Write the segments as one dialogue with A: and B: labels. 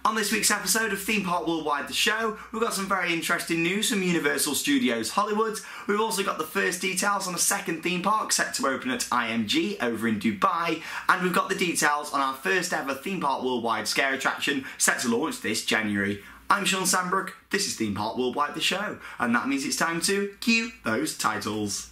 A: On this week's episode of Theme Park Worldwide the show, we've got some very interesting news from Universal Studios Hollywood. We've also got the first details on a second theme park set to open at IMG over in Dubai, and we've got the details on our first ever Theme Park Worldwide scare attraction set to launch this January. I'm Shawn Sanbrooke, this is Theme Park Worldwide the show, and that means it's time to cue those titles.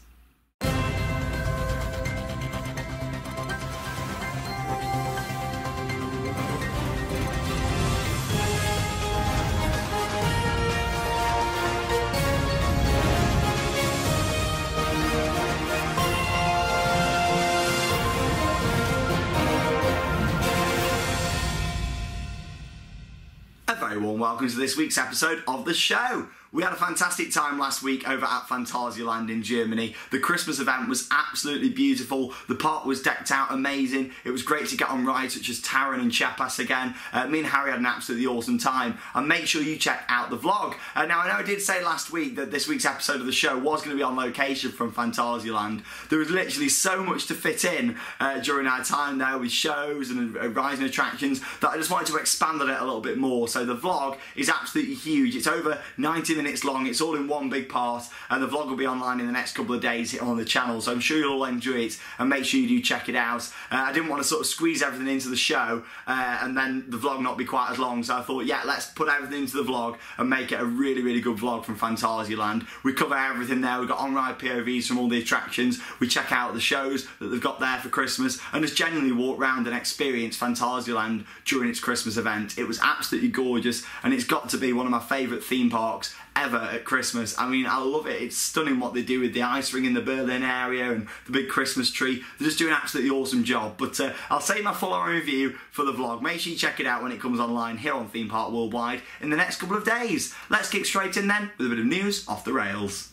A: A very warm welcome to this week's episode of the show. We had a fantastic time last week over at Phantasialand in Germany. The Christmas event was absolutely beautiful. The park was decked out amazing. It was great to get on rides such as Taron and Chiapas again. Me and Harry had an absolutely awesome time. And make sure you check out the vlog. Now, I know I did say last week that this week's episode of the show was going to be on location from Phantasialand. There was literally so much to fit in during our time there with shows and rides and attractions that I just wanted to expand on it a little bit more. So the vlog is absolutely huge. It's over 90 minutes long. It's all in one big part, and the vlog will be online in the next couple of days on the channel, so I'm sure you'll all enjoy it, and make sure you do check it out. I didn't want to sort of squeeze everything into the show and then the vlog not be quite as long, so I thought, yeah, let's put everything into the vlog and make it a really, really good vlog from Phantasialand. We cover everything there. We've got on-ride POVs from all the attractions. We check out the shows that they've got there for Christmas, and just genuinely walk around and experience Phantasialand during its Christmas event. It was absolutely gorgeous, and it's got to be one of my favourite theme parks ever at Christmas. I mean, I love it. It's stunning what they do with the ice ring in the Berlin area and the big Christmas tree. They're just doing an absolutely awesome job. But I'll save my full-on review for the vlog. Make sure you check it out when it comes online here on Theme Park Worldwide in the next couple of days. Let's kick straight in then with a bit of news off the rails.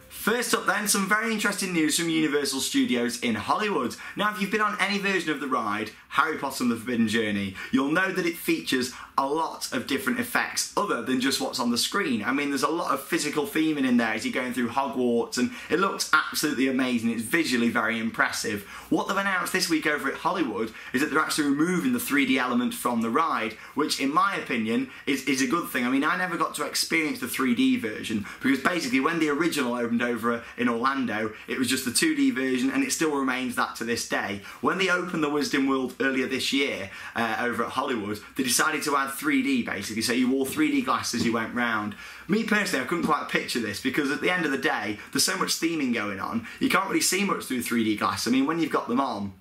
A: First up then, some very interesting news from Universal Studios in Hollywood. Now, if you've been on any version of the ride, Harry Potter and the Forbidden Journey, you'll know that it features a lot of different effects other than just what's on the screen. I mean, there's a lot of physical theming in there as you're going through Hogwarts, and it looks absolutely amazing. It's visually very impressive. What they've announced this week over at Hollywood is that they're actually removing the 3D element from the ride, which in my opinion is a good thing. I mean, I never got to experience the 3D version because basically when the original opened over in Orlando, it was just the 2D version, and it still remains that to this day. When they opened the Wizarding World earlier this year over at Hollywood, they decided to add 3D basically, so you wore 3D glasses as you went round. Me personally, I couldn't quite picture this because at the end of the day, there's so much theming going on, you can't really see much through 3D glass. I mean, when you've got them on,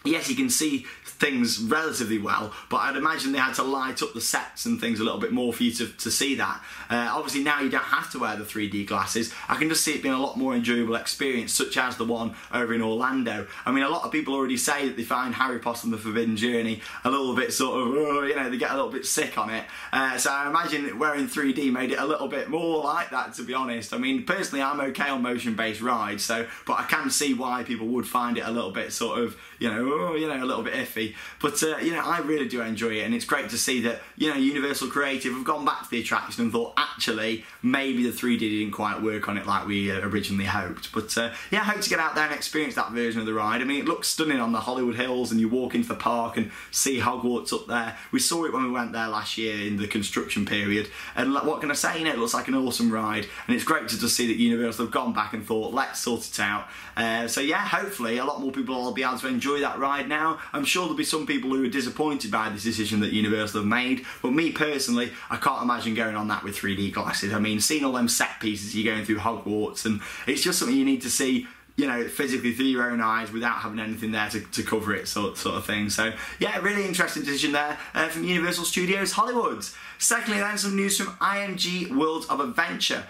A: yes, you can see things relatively well, but I'd imagine they had to light up the sets and things a little bit more for you to see that. Obviously now you don't have to wear the 3D glasses. I can just see it being a lot more enjoyable experience, such as the one over in Orlando. I mean, a lot of people already say that they find Harry Potter and the Forbidden Journey a little bit sort of, you know, they get a little bit sick on it. So I imagine wearing 3D made it a little bit more like that, to be honest. I mean, personally, I'm okay on motion-based rides, but I can see why people would find it a little bit sort of, you know, a little bit iffy. But you know, I really do enjoy it, and it's great to see that, you know, Universal Creative have gone back to the attraction and thought, actually, maybe the 3D didn't quite work on it like we originally hoped. But yeah, I hope to get out there and experience that version of the ride. I mean, it looks stunning on the Hollywood Hills, and you walk into the park and see Hogwarts up there. We saw it when we went there last year in the construction period, and what can I say, you know, it looks like an awesome ride, and it's great to just see that Universal have gone back and thought, let's sort it out. So yeah, hopefully a lot more people will be able to enjoy that ride now. I'm sure there'll be some people who are disappointed by this decision that Universal have made, but me personally, I can't imagine going on that with 3D glasses. I mean, seeing all them set pieces you're going through Hogwarts, and it's just something you need to see, you know, physically through your own eyes without having anything there to cover it, sort of thing. So yeah, really interesting decision there from Universal Studios Hollywood. Secondly then, some news from IMG World of Adventure,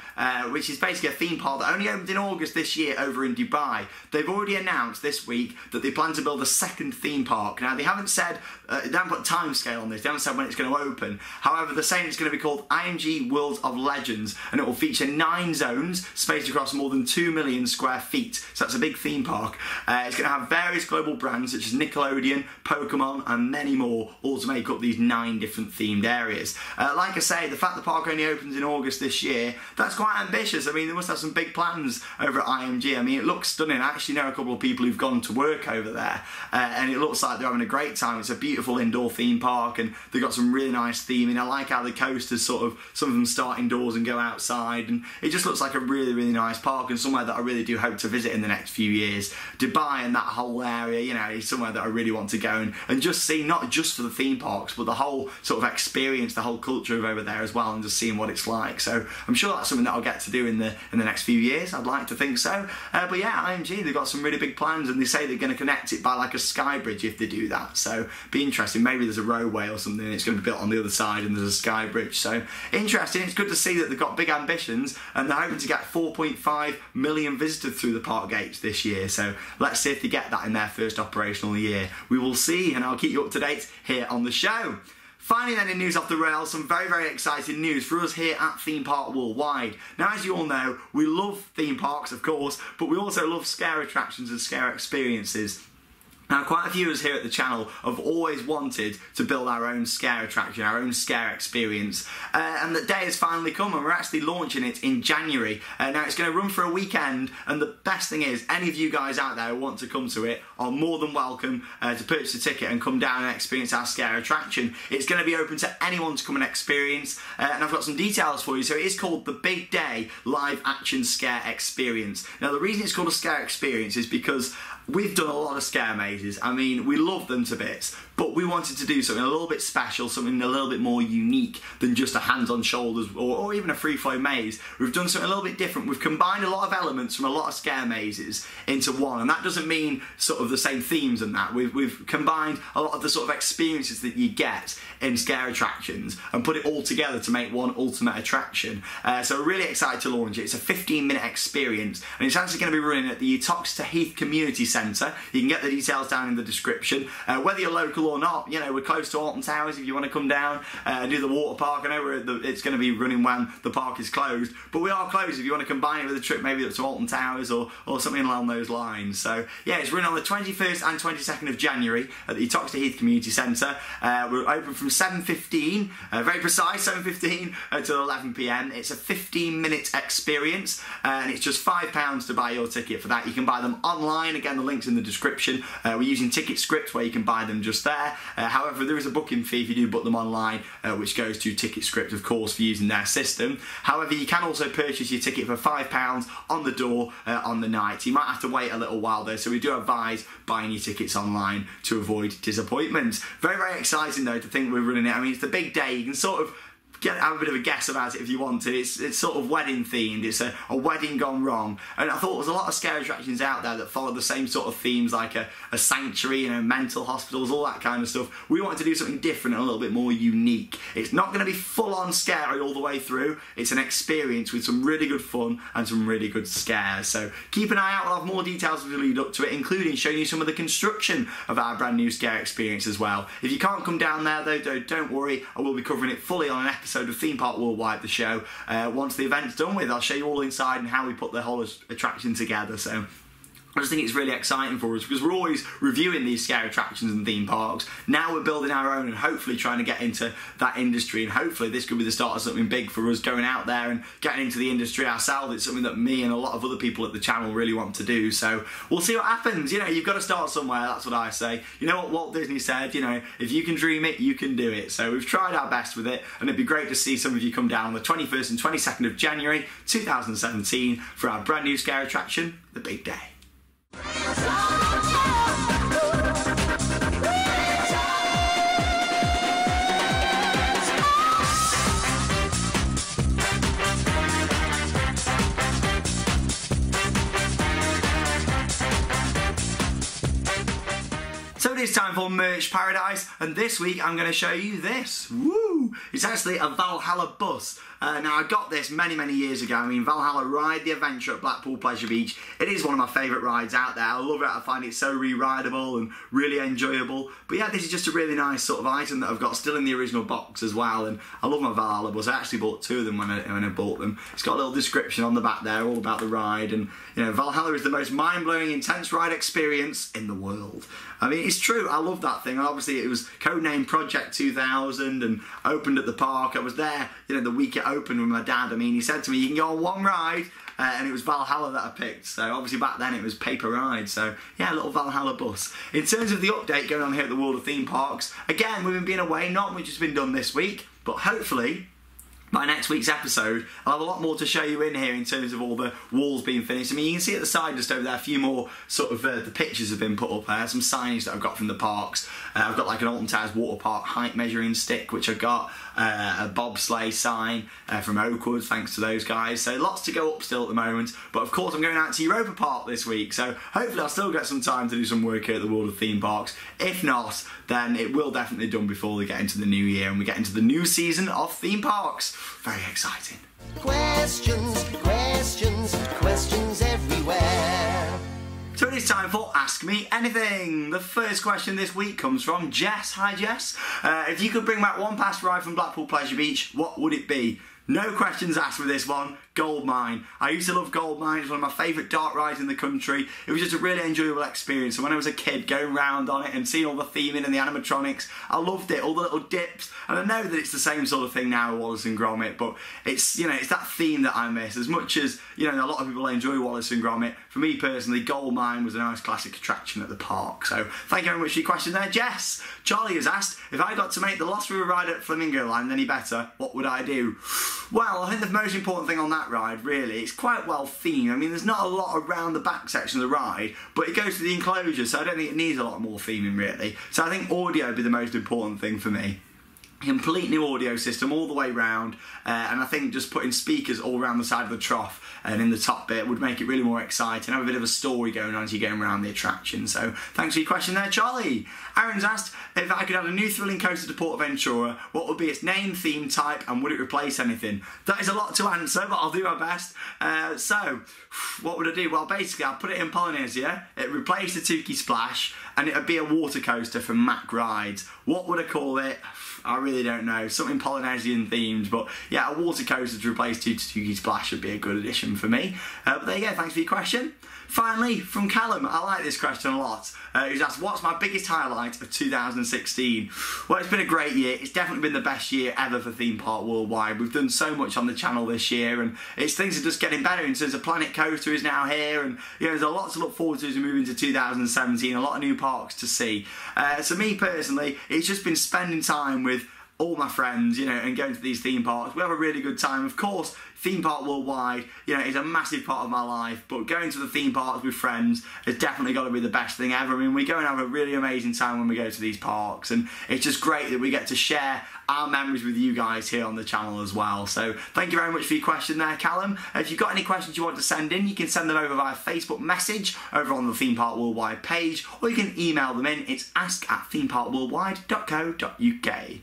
A: which is basically a theme park that only opened in August this year over in Dubai. They've already announced this week that they plan to build a second theme park. Now, they haven't said, they haven't put a time scale on this, they haven't said when it's going to open. However, they're saying it's going to be called IMG World of Legends, and it will feature 9 zones spaced across more than 2 million square feet. So that's a big theme park. It's going to have various global brands such as Nickelodeon, Pokemon, and many more, all to make up these 9 different themed areas. Like I say, the fact the park only opens in August this year, that's quite ambitious. I mean, they must have some big plans over at IMG. I mean, it looks stunning. I actually know a couple of people who've gone to work over there, and it looks like they're having a great time. It's a beautiful indoor theme park, and they've got some really nice theming. I like how the coasters sort of, some of them start indoors and go outside, and it just looks like a really, really nice park, and somewhere that I really do hope to visit in the next few years. Dubai and that whole area, you know, is somewhere that I really want to go and just see, not just for the theme parks, but the whole sort of experience, the whole culture of over there as well, and just seeing what it's like. So I'm sure that's something that I'll get to do in the next few years. I'd like to think so. But yeah, IMG, they've got some really big plans, and they say they're going to connect it by like a sky bridge if they do that. So be interesting. Maybe there's a roadway or something, and it's going to be built on the other side, and there's a sky bridge. So interesting. It's good to see that they've got big ambitions, and they're hoping to get 4.5 million visitors through the park gates this year. So let's see if they get that in their first operational year. We will see, and I'll keep you up to date here on the show. Finally then, in news off the rails, some very, very exciting news for us here at Theme Park Worldwide. Now, as you all know, we love theme parks, of course, but we also love scare attractions and scare experiences. Now, quite a few of us here at the channel have always wanted to build our own scare attraction, our own scare experience, and the day has finally come, and we're actually launching it in January. Now, it's going to run for a weekend, and the best thing is, any of you guys out there who want to come to it are more than welcome to purchase a ticket and come down and experience our scare attraction. It's going to be open to anyone to come and experience, and I've got some details for you. So it is called the Big Day Live Action Scare Experience. Now, the reason it's called a scare experience is because we've done a lot of scare mazes. I mean, we love them to bits, but we wanted to do something a little bit special, something a little bit more unique than just a hands on shoulders or even a free flow maze. We've done something a little bit different. We've combined a lot of elements from a lot of scare mazes into one, and that doesn't mean sort of the same themes and that. We've combined a lot of the sort of experiences that you get in scare attractions and put it all together to make one ultimate attraction. So we're really excited to launch it. It's a 15-minute experience, and it's actually going to be running at the Uttoxeter Heath Community Centre. You can get the details down in the description. Whether you're local or not, you know, we're close to Alton Towers if you want to come down and do the water park. I know it's going to be running when the park is closed, but we are closed if you want to combine it with a trip maybe up to Alton Towers or something along those lines. So yeah, it's running on the 21st and 22nd of January at the Uttoxeter Heath Community Centre. We're open from 7:15, very precise, 7:15 till 11 PM. It's a 15-minute experience, and it's just £5 to buy your ticket for that. You can buy them online. Again, the link's in the description. We're using Ticket Script where you can buy them just there. However, there is a booking fee if you do book them online, which goes to Ticket Script, of course, for using their system. However, you can also purchase your ticket for £5 on the door on the night. You might have to wait a little while though, so we do advise buying your tickets online to avoid disappointment. Very, very exciting though to think we're running it. I mean, it's the big day. You can sort of have a bit of a guess about it if you want to. It's sort of wedding themed. It's a wedding gone wrong, and I thought there was a lot of scare attractions out there that follow the same sort of themes, like a sanctuary, you know, mental hospitals, all that kind of stuff. We wanted to do something different and a little bit more unique. It's not going to be full on scary all the way through. It's an experience with some really good fun and some really good scares. So keep an eye out. We'll have more details as we lead up to it, including showing you some of the construction of our brand new scare experience as well. If you can't come down there though, don't worry. I will be covering it fully on an episode of Theme Park Worldwide, the show. Once the event's done with, I'll show you all inside and how we put the whole attraction together. So I just think it's really exciting for us because we're always reviewing these scare attractions and theme parks. Now we're building our own and hopefully trying to get into that industry, and hopefully this could be the start of something big for us, going out there and getting into the industry ourselves. It's something that me and a lot of other people at the channel really want to do, so we'll see what happens. You know, you've got to start somewhere, that's what I say. You know what Walt Disney said, you know, if you can dream it, you can do it. So we've tried our best with it, and it'd be great to see some of you come down on the 21st and 22nd of January 2017 for our brand new scare attraction, The Big Day. So it is time for Merch Paradise, and this week I'm going to show you this. Woo! It's actually a Valhalla Bus. Now, I got this many, many years ago. I mean, Valhalla Ride the Adventure at Blackpool Pleasure Beach. It is one of my favourite rides out there. I love it. I find it so re-rideable and really enjoyable. But yeah, this is just a really nice sort of item that I've got still in the original box as well. And I love my Valhalla Bus. I actually bought two of them when I bought them. It's got a little description on the back there, all about the ride. And, you know, Valhalla is the most mind-blowing, intense ride experience in the world. I mean, it's true. I love that thing. And obviously it was codenamed Project 2000 and opened at the park. I was there, you know, the week it opened with my dad. I mean, he said to me, you can go on one ride, and it was Valhalla that I picked. So obviously back then it was paper ride. So yeah, a little Valhalla bus. In terms of the update going on here at the World of Theme Parks, again, we've been away, not much has been done this week, but hopefully by next week's episode, I'll have a lot more to show you in here in terms of all the walls being finished. I mean, you can see at the side just over there, a few more sort of the pictures have been put up there, some signage that I've got from the parks. I've got like an Alton Towers water park height measuring stick, which I've got, a bobsleigh sign from Oakwood, thanks to those guys. So lots to go up still at the moment. But of course, I'm going out to Europa Park this week, so hopefully I'll still get some time to do some work here at the World of Theme Parks. If not, then it will definitely be done before we get into the new year and we get into the new season of theme parks. Very exciting.
B: Questions, questions, questions everywhere.
A: So it is time for Ask Me Anything. The first question this week comes from Jess. Hi Jess. If you could bring back one past ride from Blackpool Pleasure Beach, what would it be? No questions asked with this one. Gold Mine. I used to love Gold Mine. It's one of my favourite dark rides in the country. It was just a really enjoyable experience. And when I was a kid, going round on it and seeing all the theming and the animatronics, I loved it. All the little dips. And I know that it's the same sort of thing now with Wallace and Gromit, but it's, you know, it's that theme that I miss. As much as, you know, a lot of people enjoy Wallace and Gromit, for me personally, Gold Mine was a nice classic attraction at the park. So thank you very much for your question there, Jess. Charlie has asked, if I got to make the Lost River ride at Flamingo Land any better, what would I do? Well, I think the most important thing on that ride, really, it's quite well themed. I mean, there's not a lot around the back section of the ride, but it goes to the enclosure, so I don't think it needs a lot more theming, really. So I think audio would be the most important thing for me. Complete new audio system all the way round, and I think just putting speakers all around the side of the trough and in the top bit would make it really more exciting, have a bit of a story going on as you're going around the attraction. So thanks for your question there, Charlie. Aaron's asked, if I could add a new thrilling coaster to PortAventura, what would be its name, theme, type, and would it replace anything? That is a lot to answer, but I'll do my best. So what would I do? Well, basically I'll put it in Polynesia, it replaced the Tukey Splash, and it would be a water coaster from Mack Rides. What would I call it? I really don't know. Something Polynesian themed, but yeah, a water coaster to replace Tukey Splash would be a good addition for me. But there you go, thanks for your question. Finally, from Callum, I like this question a lot. He's asked, what's my biggest highlight of 2016? Well, it's been a great year. It's definitely been the best year ever for Theme Park Worldwide. We've done so much on the channel this year, and things are just getting better in terms of Planet Coaster is now here, and you know, there's a lot to look forward to as we move into 2017, a lot of new parks to see. So me personally, it's just been spending time with all my friends, you know, and going to these theme parks. We have a really good time. Of course, Theme Park Worldwide, you know, is a massive part of my life, but going to the theme parks with friends has definitely got to be the best thing ever. I mean, we go and have a really amazing time when we go to these parks, and it's just great that we get to share our memories with you guys here on the channel as well. So thank you very much for your question there, Callum. If you've got any questions you want to send in, you can send them over via Facebook message over on the Theme Park Worldwide page, or you can email them in. It's ask@themeparkworldwide.co.uk.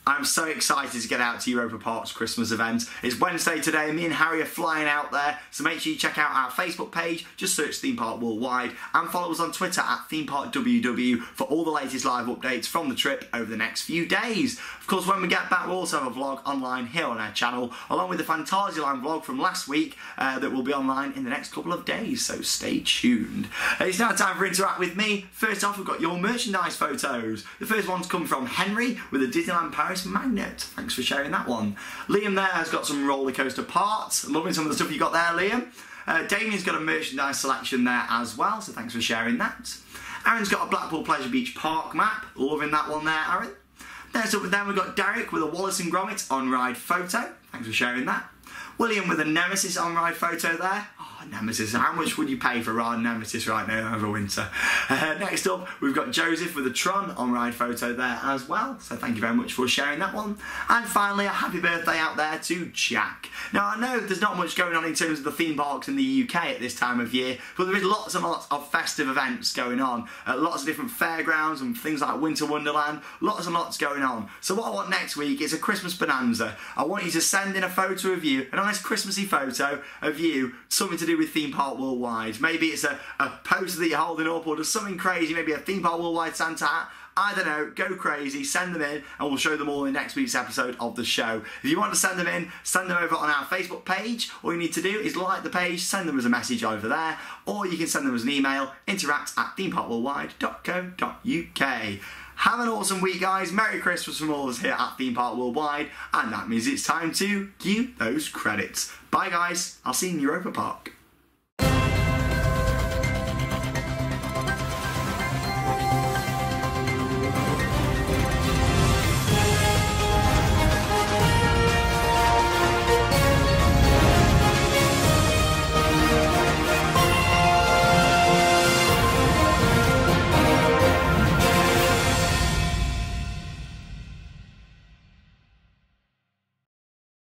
A: I'm so excited to get out to Europa Park's Christmas event. It's Wednesday today, me and Harry are flying out there, so make sure you check out our Facebook page, just search Theme Park Worldwide, and follow us on Twitter at ThemeParkWW for all the latest live updates from the trip over the next few days. Of course, when we get back, we'll also have a vlog online here on our channel, along with the Fantasyland vlog from last week that will be online in the next couple of days, so stay tuned. It's now time for Interact with me. First off, we've got your merchandise photos. The first one's come from Henry with a Disneyland Paris magnet. Thanks for sharing that one. Liam there has got some roller coaster parts. Loving some of the stuff you got there, Liam. Damien's got a merchandise selection there as well, so thanks for sharing that. Aaron's got a Blackpool Pleasure Beach park map. Loving that one there, Aaron. Then we've got Derek with a Wallace and Gromit on-ride photo. Thanks for sharing that. William with a Nemesis on-ride photo there. Oh, Nemesis. How much would you pay for riding Nemesis right now over winter? Next up, we've got Joseph with a Tron on-ride photo there as well. So thank you very much for sharing that one. And finally, a happy birthday out there to Jack. Now, I know there's not much going on in terms of the theme parks in the UK at this time of year, but there is lots and lots of festive events going on. Lots of different fairgrounds and things like Winter Wonderland. Lots and lots going on. So what I want next week is a Christmas bonanza. I want you to send in a photo of you, a nice Christmassy photo of you, something to do with Theme Park Worldwide. Maybe it's a poster that you're holding up, or just something crazy, maybe a Theme Park Worldwide Santa hat. I don't know, go crazy, send them in, and we'll show them all in next week's episode of the show. If you want to send them in, send them over on our Facebook page. All you need to do is like the page, send them as a message over there, or you can send them as an email, interact@themeparkworldwide.co.uk. Have an awesome week, guys. Merry Christmas from all of us here at Theme Park Worldwide, and that means it's time to cue those credits. Bye, guys. I'll see you in Europa Park.